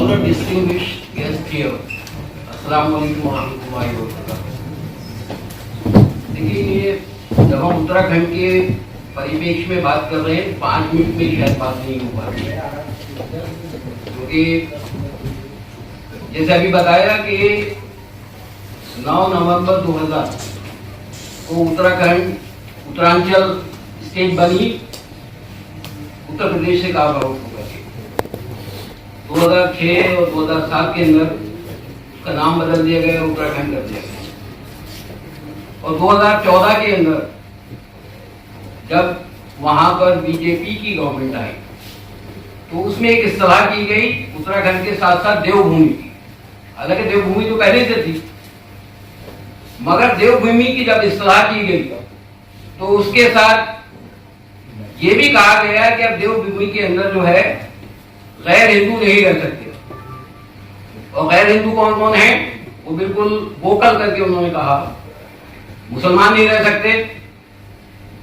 the distinguished guest here, अस्सलाम वालेकुम warahmatullahi wabarakatuh। देखिए, ये जब हम उत्तराखंड के परिप्रेक्ष्य में बात कर रहे हैं 5 मिनट में शायद बात नहीं हो पाती, क्योंकि जैसे अभी बताया कि 9 नवंबर 2000 को उत्तरांचल स्टेट बनी उत्तर प्रदेश से कार्व आउट होकर 2006 और 2007 के अंदर उसका नाम बदल दिया गया, उत्तराखंड कर दिया गया। और 2014 के अंदर जब वहां पर बीजेपी की गवर्नमेंट आई तो उसमें एक इस्तेलाह की गई उत्तराखंड के साथ साथ देवभूमि की। हालांकि देवभूमि तो पहले से थी, मगर देवभूमि की जब इस्तेलाह की गई तो उसके साथ ये भी कहा गया कि अब देवभूमि के अंदर जो है गैर हिंदू नहीं रह सकते। और गैर हिंदू कौन कौन है वो बिल्कुल वोकल करके उन्होंने कहा, मुसलमान नहीं रह सकते,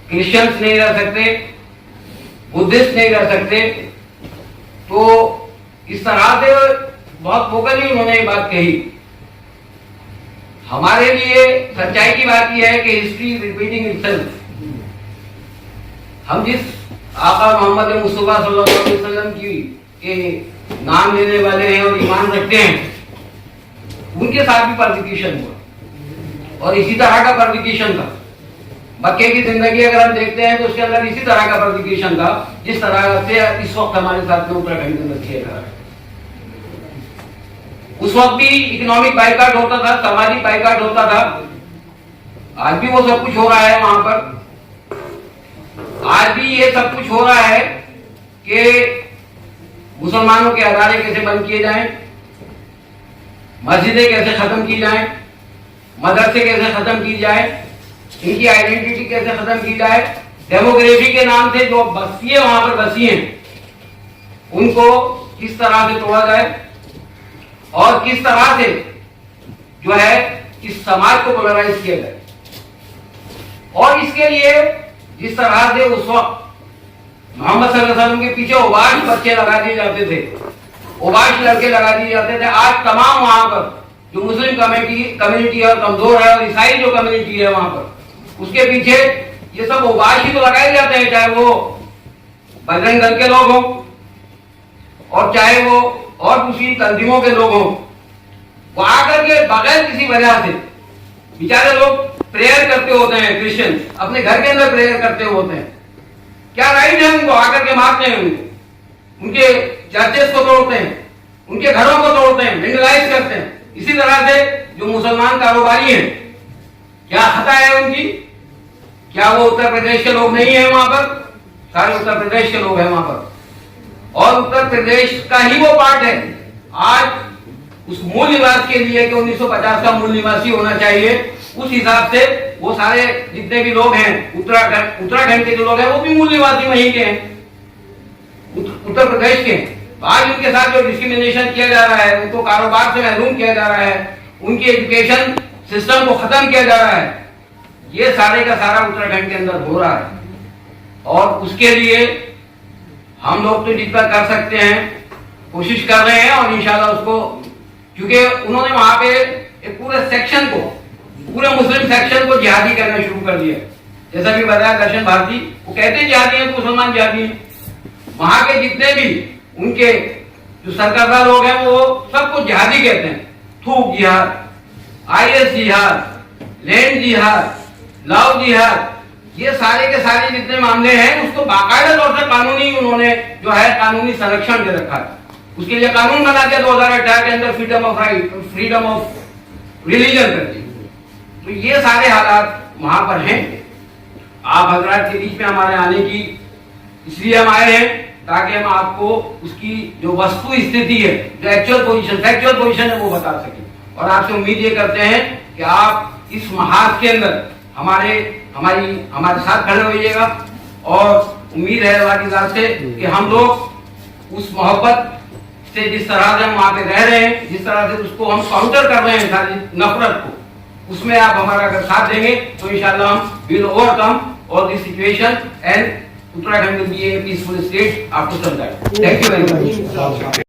क्रिश्चियंस नहीं रह सकते, बुद्धिस्ट नहीं रह सकते। तो इस तरह से बहुत वोकल ही उन्होंने ये बात कही। हमारे लिए सच्चाई की बात यह है कि हिस्ट्री रिपीटिंग इटसेल्फ। हम जिस आका मोहम्मद मुस्तफा सल्लल्लाहु अलैहि वसल्लम की के नाम लेने वाले हैं और ईमान रखते हैं, उनके साथ भी परसिक्यूशन हुआ और इसी तरह का परसिक्यूशन था। मक्के की जिंदगी अगर हम देखते हैं तो उसके अंदर इसी तरह का परसिक्यूशन था जिस तरह से इस वक्त हमारे साथ में उत्तराखंड के अंदर किया जा रहा है। उस वक्त भी इकोनॉमिक बाइकाट होता था, सामाजिक बाइकाट होता था। आज भी वो सब कुछ हो रहा है वहां पर। आज भी ये सब कुछ हो रहा है कि मुसलमानों के अदारे कैसे बंद किए जाएं, मस्जिदें कैसे खत्म की जाएं, मदरसे कैसे खत्म की जाए, इनकी आइडेंटिटी कैसे खत्म की जाए, डेमोग्राफी के नाम से जो बस्तियां वहां पर बसी हैं उनको किस तरह से तोड़ा जाए और किस तरह से जो है इस समाज को पोलराइज किया जाए। और इसके लिए जिस तरह से उस वक्त मोहम्मद सल्लल्लाहु अलैहि वसल्लम के पीछे उबाश बच्चे लगा दिए जाते थे, उबाश लड़के लगा दिए जाते थे, आज तमाम वहां पर जो मुस्लिम कम्युनिटी है और कमजोर है और ईसाई जो कम्युनिटी है वहां पर, उसके पीछे ये सब उबाश ही तो लगाए जाते हैं, चाहे वो बजरंग दल के लोग हों और चाहे वो और दूसरी तंजीमों के लोग हों। वो आकर के बगैर किसी वजह से बेचारे लोग प्रेयर करते होते हैं, क्रिश्चियन अपने घर के अंदर प्रेयर करते होते हैं। क्या राइट है उनको आकर के मारते हैं, उनके चर्चेस को तोड़ते हैं, उनके घरों को तोड़ते हैं, वेंडलाइज करते हैं। इसी तरह से जो मुसलमान कारोबारी हैं, क्या खता है उनकी? क्या वो उत्तर प्रदेश के लोग नहीं है वहां पर? सारे उत्तर प्रदेश के लोग हैं वहां पर और उत्तर प्रदेश का ही वो पार्ट है। आज उस मूल निवास के लिए कि 1950 का मूल निवासी होना चाहिए, उस हिसाब से वो सारे जितने भी लोग हैं उत्तराखंड के जो लोग हैं वो भी मूल निवासी वहीं के हैं, उत्तर प्रदेश के। आज उनके साथ जो डिस्क्रिमिनेशन किया जा रहा है, उनको कारोबार से महरूम किया जा रहा है, उनकी एजुकेशन सिस्टम को खत्म किया जा रहा है, ये सारे का सारा उत्तराखंड के अंदर हो रहा है। और उसके लिए हम लोग तो जितना कर सकते हैं कोशिश कर रहे हैं और इंशाल्लाह उसको, क्योंकि उन्होंने वहां पे एक पूरे सेक्शन को, पूरे मुस्लिम सेक्शन को जिहादी करना शुरू कर दिया। जैसा भी बताया दर्शन भारती, वो कहते हैं जिहादी हैं तो मुसलमान जिहादी हैं। वहां के जितने भी उनके जो सरकर्दा लोग हैं वो सबको जिहादी कहते हैं। थूक जिहाद, IS जिहाद, लैंड जिहाद, लव जिहाद, ये सारे के सारे जितने मामले हैं उसको बाकायदा तौर से कानूनी उन्होंने जो है कानूनी संरक्षण दे रखा है। उसके लिए कानून बना दिया 2018 के अंदर, freedom of right, freedom of religion करके। तो ये सारे हालात वहां पर हैं। आप हजरात के बीच में हमारे आने की इसलिए हम आए हैं ताकि हम आपको उसकी जो वस्तु स्थिति है, जो एक्चुअल पोजीशन, फैक्चुअल पोजीशन है, वो बता सकें। और आपसे उम्मीद ये करते हैं कि आप इस महाज के अंदर हमारे साथ खड़े होइएगा। और उम्मीद है अल्लाह की जात से कि हम लोग उस मोहब्बत से जिस तरह से हम वहां पे रह रहे हैं, जिस तरह से उसको हम काउंटर कर रहे हैं सारी नफरत को, उसमें आप हमारा अगर साथ देंगे तो इंशाल्लाह हम will overcome all this situation and Uttarakhand will be a peaceful state after some time. Thank you very much.